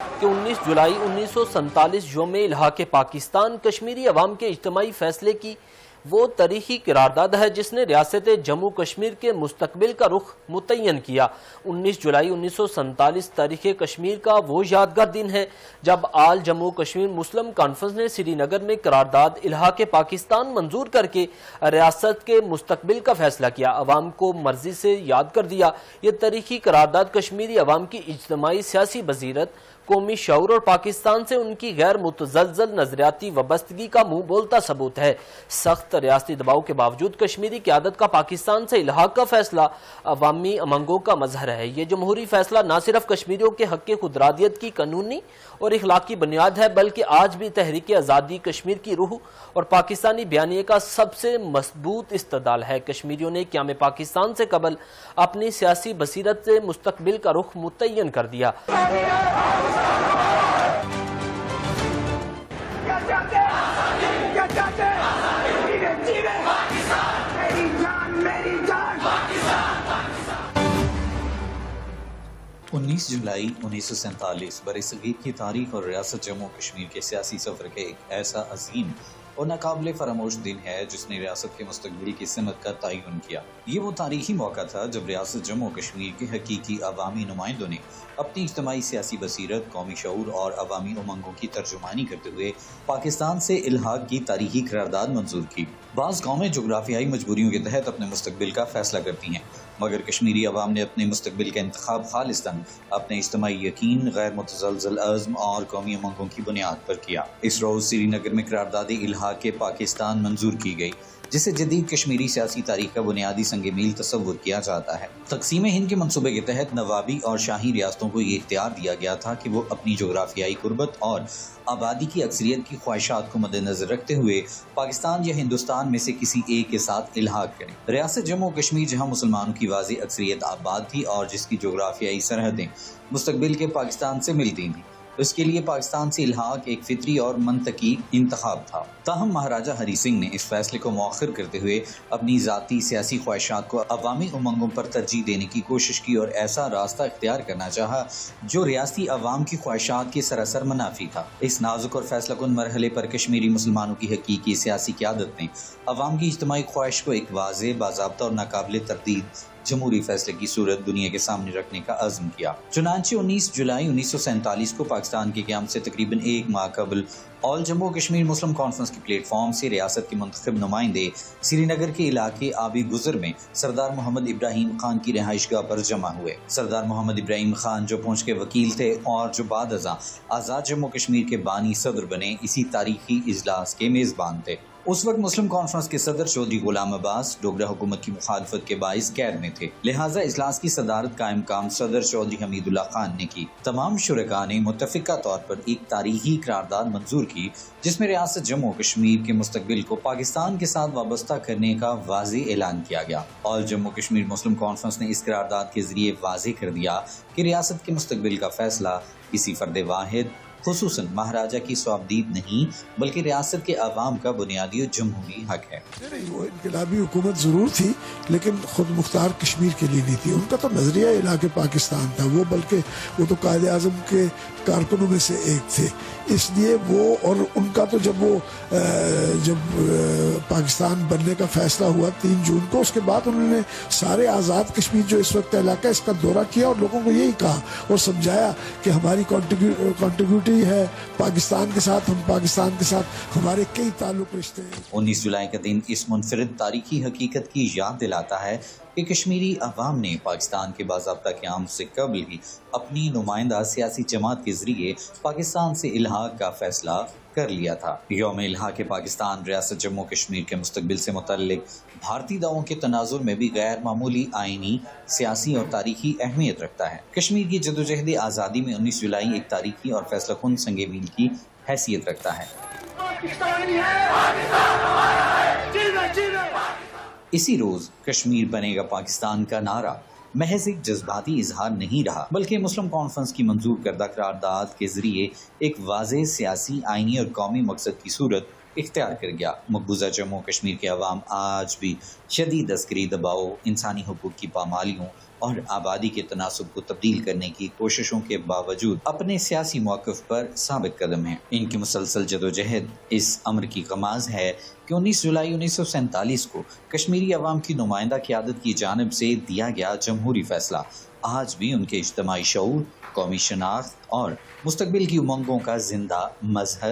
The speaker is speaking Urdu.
کہ 19 جولائی 1947 یوم الحاق پاکستان کشمیری عوام کے اجتماعی فیصلے کی وہ تاریخی قرارداد ہے جس نے ریاست جموں کشمیر کے مستقبل کا رخ متعین کیا۔ 19 جولائی 1947 تاریخ کشمیر کا وہ یادگار دن ہے جب آل جموں کشمیر مسلم کانفرنس نے سری نگر میں قرارداد الحاق پاکستان منظور کر کے ریاست کے مستقبل کا فیصلہ کیا، عوام کو مرضی سے یاد کر دیا۔ یہ تاریخی قرارداد کشمیری عوام کی اجتماعی سیاسی بصیرت، قومی شعور اور پاکستان سے ان کی غیر متزلزل نظریاتی وابستگی کا منہ بولتا ثبوت ہے۔ سخت ریاستی دباؤ کے باوجود کشمیری قیادت کا پاکستان سے الحاق کا فیصلہ عوامی امنگوں کا مظہر ہے۔ یہ جمہوری فیصلہ نہ صرف کشمیریوں کے حق خودارادیت کی قانونی اور اخلاقی بنیاد ہے بلکہ آج بھی تحریک آزادی کشمیر کی روح اور پاکستانی بیانیے کا سب سے مضبوط استدلال ہے۔ کشمیریوں نے قیام پاکستان سے قبل اپنی سیاسی بصیرت سے مستقبل کا رخ متعین کر دیا۔ انیس جولائی 1947 برصغیر کی تاریخ اور ریاست جموں کشمیر کے سیاسی سفر کے ایک ایسا عظیم اور ناقابل فراموش دن ہے جس نے ریاست کے مستقبل کی سمت کا تعین کیا۔ یہ وہ تاریخی موقع تھا جب ریاست جموں کشمیر کے حقیقی عوامی نمائندوں نے اپنی اجتماعی سیاسی بصیرت، قومی شعور اور عوامی امنگوں کی ترجمانی کرتے ہوئے پاکستان سے الحاق کی تاریخی قرارداد منظور کی۔ بعض قومیں جغرافیائی مجبوریوں کے تحت اپنے مستقبل کا فیصلہ کرتی ہیں، مگر کشمیری عوام نے اپنے مستقبل کا انتخاب خالصتاً اپنے اجتماعی یقین، غیر متزلزل عزم اور قومی امنگوں کی بنیاد پر کیا۔ اس روز سری نگر میں قرارداد الحاق کے پاکستان منظور کی گئی، جسے جدید کشمیری سیاسی تاریخ کا بنیادی سنگ میل تصور کیا جاتا ہے۔ تقسیم ہند کے منصوبے کے تحت نوابی اور شاہی ریاستوں کو یہ اختیار دیا گیا تھا کہ وہ اپنی جغرافیائی قربت اور آبادی کی اکثریت کی خواہشات کو مد نظر رکھتے ہوئے پاکستان یا ہندوستان میں سے کسی ایک کے ساتھ الحاق کریں۔ ریاست جموں کشمیر جہاں مسلمانوں کی واضح اکثریت آباد تھی اور جس کی جغرافیائی سرحدیں مستقبل کے پاکستان سے ملتی تھیں، اس کے لیے پاکستان سے الحاق ایک فطری اور منطقی انتخاب تھا۔ تاہم مہاراجہ ہری سنگھ نے اس فیصلے کو مؤخر کرتے ہوئے اپنی ذاتی سیاسی خواہشات کو عوامی امنگوں پر ترجیح دینے کی کوشش کی اور ایسا راستہ اختیار کرنا چاہا جو ریاستی عوام کی خواہشات کے سراسر منافی تھا۔ اس نازک اور فیصلہ کن مرحلے پر کشمیری مسلمانوں کی حقیقی سیاسی قیادت نے عوام کی اجتماعی خواہش کو ایک واضح، باضابطہ اور ناقابل تردید جمہوری فیصلے کی صورت دنیا کے سامنے رکھنے کا عزم کیا۔ چنانچہ 19 جولائی 1947 کو پاکستان کے قیام سے تقریباً ایک ماہ قبل آل جموں کشمیر مسلم کانفرنس کے پلیٹ فارم سے ریاست کے منتخب نمائندے سری نگر کے علاقے آبی گزر میں سردار محمد ابراہیم خان کی رہائش گاہ پر جمع ہوئے۔ سردار محمد ابراہیم خان جو پونچھ کے وکیل تھے اور جو بعد ازاں آزاد جموں کشمیر کے بانی صدر بنے، اسی تاریخی اجلاس کے میزبان تھے۔ اس وقت مسلم کانفرنس کے صدر چودھری غلام عباس ڈوگرہ حکومت کی مخالفت کے باعث قید میں تھے، لہٰذا اجلاس کی صدارت قائم مقام صدر چودھری حمید اللہ خان نے کی۔ تمام شرکاء نے متفقہ طور پر ایک تاریخی قرارداد منظور کی جس میں ریاست جموں کشمیر کے مستقبل کو پاکستان کے ساتھ وابستہ کرنے کا واضح اعلان کیا گیا۔ آل جموں کشمیر مسلم کانفرنس نے اس قرارداد کے ذریعے واضح کر دیا کہ ریاست کے مستقبل کا فیصلہ کسی فرد واحد، خصوصاً مہاراجہ کی صوابدید نہیں بلکہ ریاست کے عوام کا بنیادی اور جمہوری حق ہے۔ وہ انقلابی حکومت ضرور تھی لیکن خود مختار کشمیر کے لیے نہیں تھی، ان کا تو نظریہ علاقے پاکستان تھا، وہ بلکہ وہ تو قائد اعظم کے کارکنوں میں سے ایک تھے، اس لیے وہ اور ان کا تو جب پاکستان بننے کا فیصلہ ہوا 3 جون کو، اس کے بعد انہوں نے سارے آزاد کشمیر جو اس وقت علاقہ اس کا دورہ کیا اور لوگوں کو یہی کہا اور سمجھایا کہ ہماری کنٹریبیوٹی ہے پاکستان کے ساتھ، ہم پاکستان کے ساتھ ہمارے کئی تعلق رشتے ہیں۔ 19 جولائی کا دن اس منفرد تاریخی حقیقت کی یاد دلاتا ہے کہ کشمیری عوام نے پاکستان کے باضابطہ قیام سے قبل ہی اپنی نمائندہ سیاسی جماعت کے ذریعے پاکستان سے الحاق کا فیصلہ کر لیا تھا۔ یوم الحاق پاکستان ریاست جموں کشمیر کے مستقبل سے متعلق بھارتی دعووں کے تناظر میں بھی غیر معمولی آئینی، سیاسی اور تاریخی اہمیت رکھتا ہے۔ کشمیر کی جدوجہد آزادی میں 19 جولائی ایک تاریخی اور فیصلہ کن سنگ میل کی حیثیت رکھتا ہے۔ اسی روز کشمیر بنے گا پاکستان کا نعرہ محض ایک جذباتی اظہار نہیں رہا بلکہ مسلم کانفرنس کی منظور کردہ قرارداد کے ذریعے ایک واضح سیاسی، آئینی اور قومی مقصد کی صورت اختیار کر گیا۔ مقبوضہ جموں کشمیر کے عوام آج بھی شدید عسکری دباؤ، انسانی حقوق کی پامالیوں اور آبادی کے تناسب کو تبدیل کرنے کی کوششوں کے باوجود اپنے سیاسی موقف پر ثابت قدم ہیں۔ ان کی مسلسل جدوجہد اس امر کی غماز ہے کہ 19 جولائی 1947 کو کشمیری عوام کی نمائندہ قیادت کی جانب سے دیا گیا جمہوری فیصلہ آج بھی ان کے اجتماعی شعور، قومی شناخت اور مستقبل کی امنگوں کا زندہ مظہر